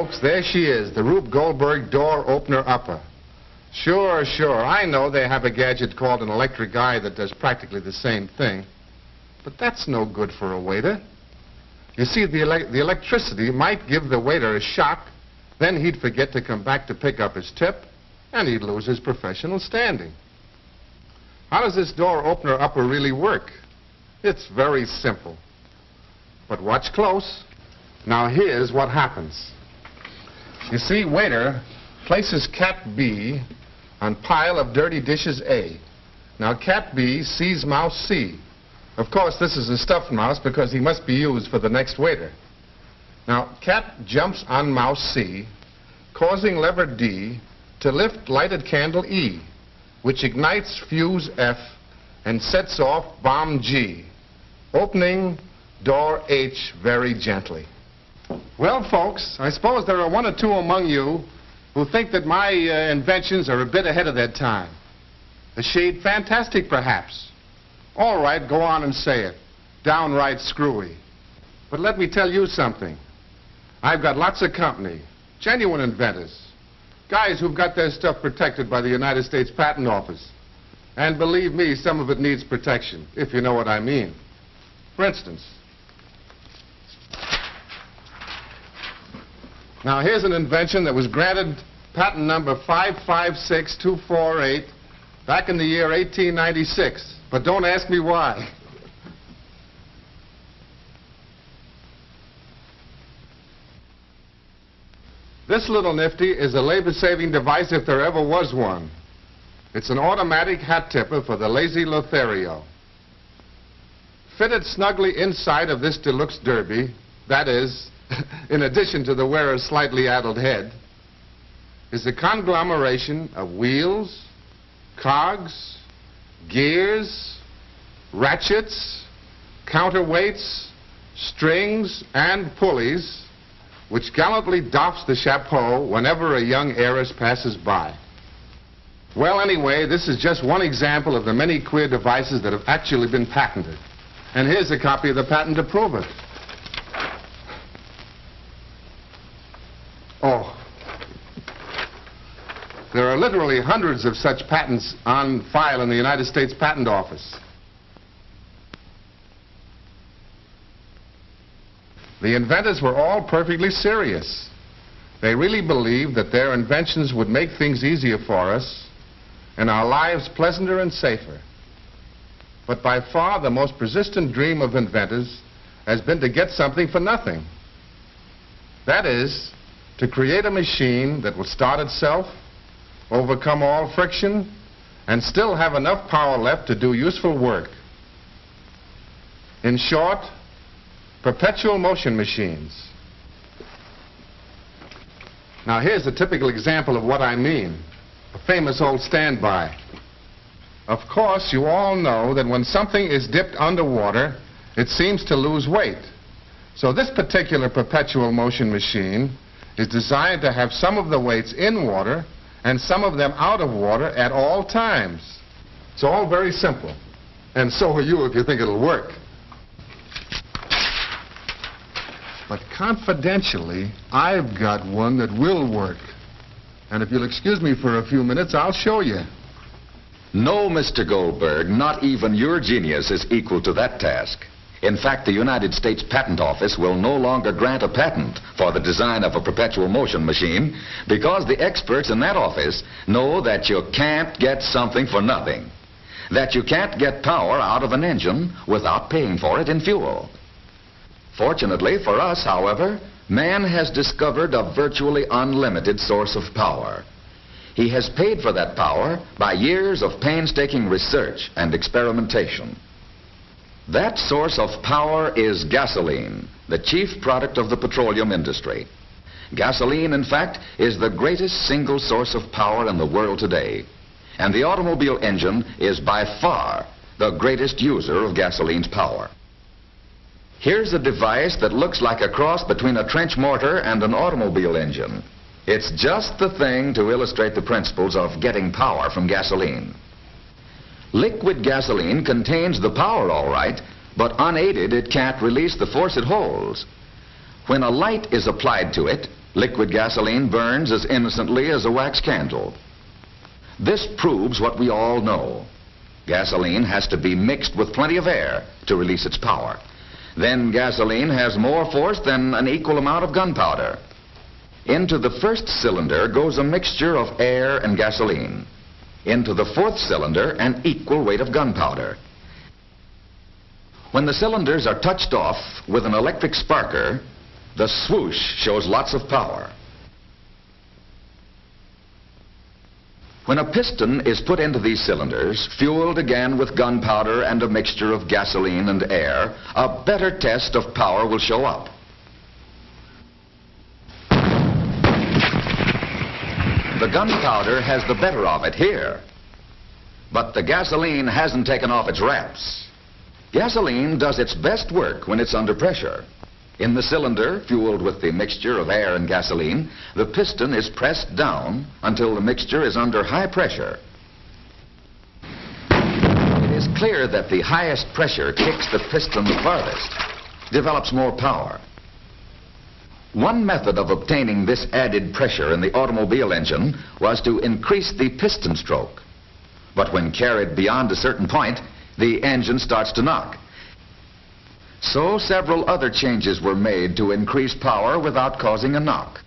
folks, there she is, the Rube Goldberg door opener upper. Sure, I know they have a gadget called an electric eye that does practically the same thing. But that's no good for a waiter. You see, the electricity might give the waiter a shock, then he'd forget to come back to pick up his tip, and he'd lose his professional standing. How does this door opener upper really work? It's very simple. But watch close. Now here's what happens. You see, waiter places cat B on pile of dirty dishes A. Now cat B sees mouse C. Of course, this is a stuffed mouse because he must be used for the next waiter. Now cat jumps on mouse C, causing lever D to lift lighted candle E, which ignites fuse F and sets off bomb G, opening door H very gently. Well, folks, I suppose there are one or two among you who think that my inventions are a bit ahead of their time. A shade fantastic, perhaps. All right, go on and say it. Downright screwy. But let me tell you something. I've got lots of company, genuine inventors, guys who've got their stuff protected by the United States Patent Office. And believe me, some of it needs protection, if you know what I mean. For instance, now here's an invention that was granted patent number 556248 back in the year 1896. But don't ask me why. This little nifty is a labor-saving device if there ever was one. It's an automatic hat tipper for the lazy Lothario. Fitted snugly inside of this deluxe derby, that is, in addition to the wearer's slightly addled head, is a conglomeration of wheels, cogs, gears, ratchets, counterweights, strings, and pulleys, which gallantly doffs the chapeau whenever a young heiress passes by. Well, anyway, this is just one example of the many queer devices that have actually been patented. And here's a copy of the patent to prove it. Oh. There are literally hundreds of such patents on file in the United States Patent Office. The inventors were all perfectly serious. They really believed that their inventions would make things easier for us and our lives pleasanter and safer. But by far the most persistent dream of inventors has been to get something for nothing. That is, to create a machine that will start itself, overcome all friction, and still have enough power left to do useful work. In short, perpetual motion machines. Now here's a typical example of what I mean. A famous old standby. Of course, you all know that when something is dipped underwater, it seems to lose weight. So this particular perpetual motion machine is designed to have some of the weights in water and some of them out of water at all times. It's all very simple. And so are you if you think it'll work. But confidentially, I've got one that will work. And if you'll excuse me for a few minutes, I'll show you. No, Mr. Goldberg, not even your genius is equal to that task. In fact, the United States Patent Office will no longer grant a patent for the design of a perpetual motion machine because the experts in that office know that you can't get something for nothing. That you can't get power out of an engine without paying for it in fuel. Fortunately for us, however, man has discovered a virtually unlimited source of power. He has paid for that power by years of painstaking research and experimentation. That source of power is gasoline, the chief product of the petroleum industry. Gasoline, in fact, is the greatest single source of power in the world today. And the automobile engine is by far the greatest user of gasoline's power. Here's a device that looks like a cross between a trench mortar and an automobile engine. It's just the thing to illustrate the principles of getting power from gasoline. Liquid gasoline contains the power all right, but unaided it can't release the force it holds. When a light is applied to it, Liquid gasoline burns as innocently as a wax candle. This proves what we all know. Gasoline has to be mixed with plenty of air to release its power. Then gasoline has more force than an equal amount of gunpowder. Into the first cylinder goes a mixture of air and gasoline. Into the fourth cylinder, an equal weight of gunpowder. When the cylinders are touched off with an electric sparker, the swoosh shows lots of power. When a piston is put into these cylinders, fueled again with gunpowder and a mixture of gasoline and air, a better test of power will show up. The gunpowder has the better of it here, but the gasoline hasn't taken off its wraps. Gasoline does its best work when it's under pressure. In the cylinder, fueled with the mixture of air and gasoline, the piston is pressed down until the mixture is under high pressure. It is clear that the highest pressure kicks the piston the farthest, develops more power. One method of obtaining this added pressure in the automobile engine was to increase the piston stroke. But when carried beyond a certain point, the engine starts to knock. So several other changes were made to increase power without causing a knock.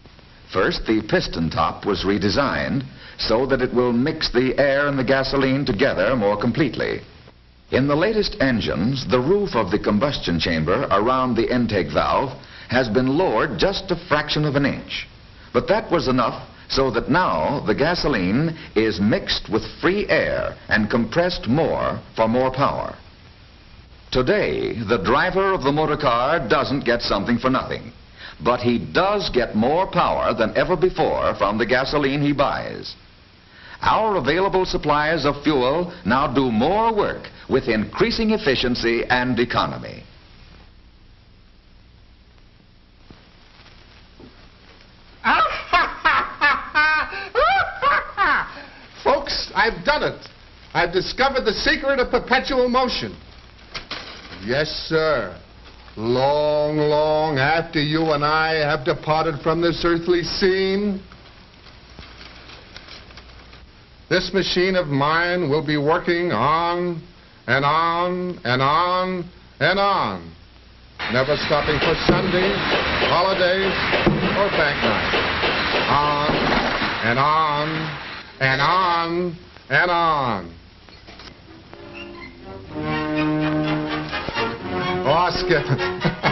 First, the piston top was redesigned so that it will mix the air and the gasoline together more completely. In the latest engines, the roof of the combustion chamber around the intake valve has been lowered just a fraction of an inch. But that was enough so that now the gasoline is mixed with free air and compressed more for more power. Today, the driver of the motor car doesn't get something for nothing, but he does get more power than ever before from the gasoline he buys. Our available supplies of fuel now do more work with increasing efficiency and economy. Folks, I've done it. I've discovered the secret of perpetual motion. Yes, sir. Long, long after you and I have departed from this earthly scene, this machine of mine will be working on and on and on and on, never stopping for Sundays, holidays, or bank nights. On and on and on and on. Oscar.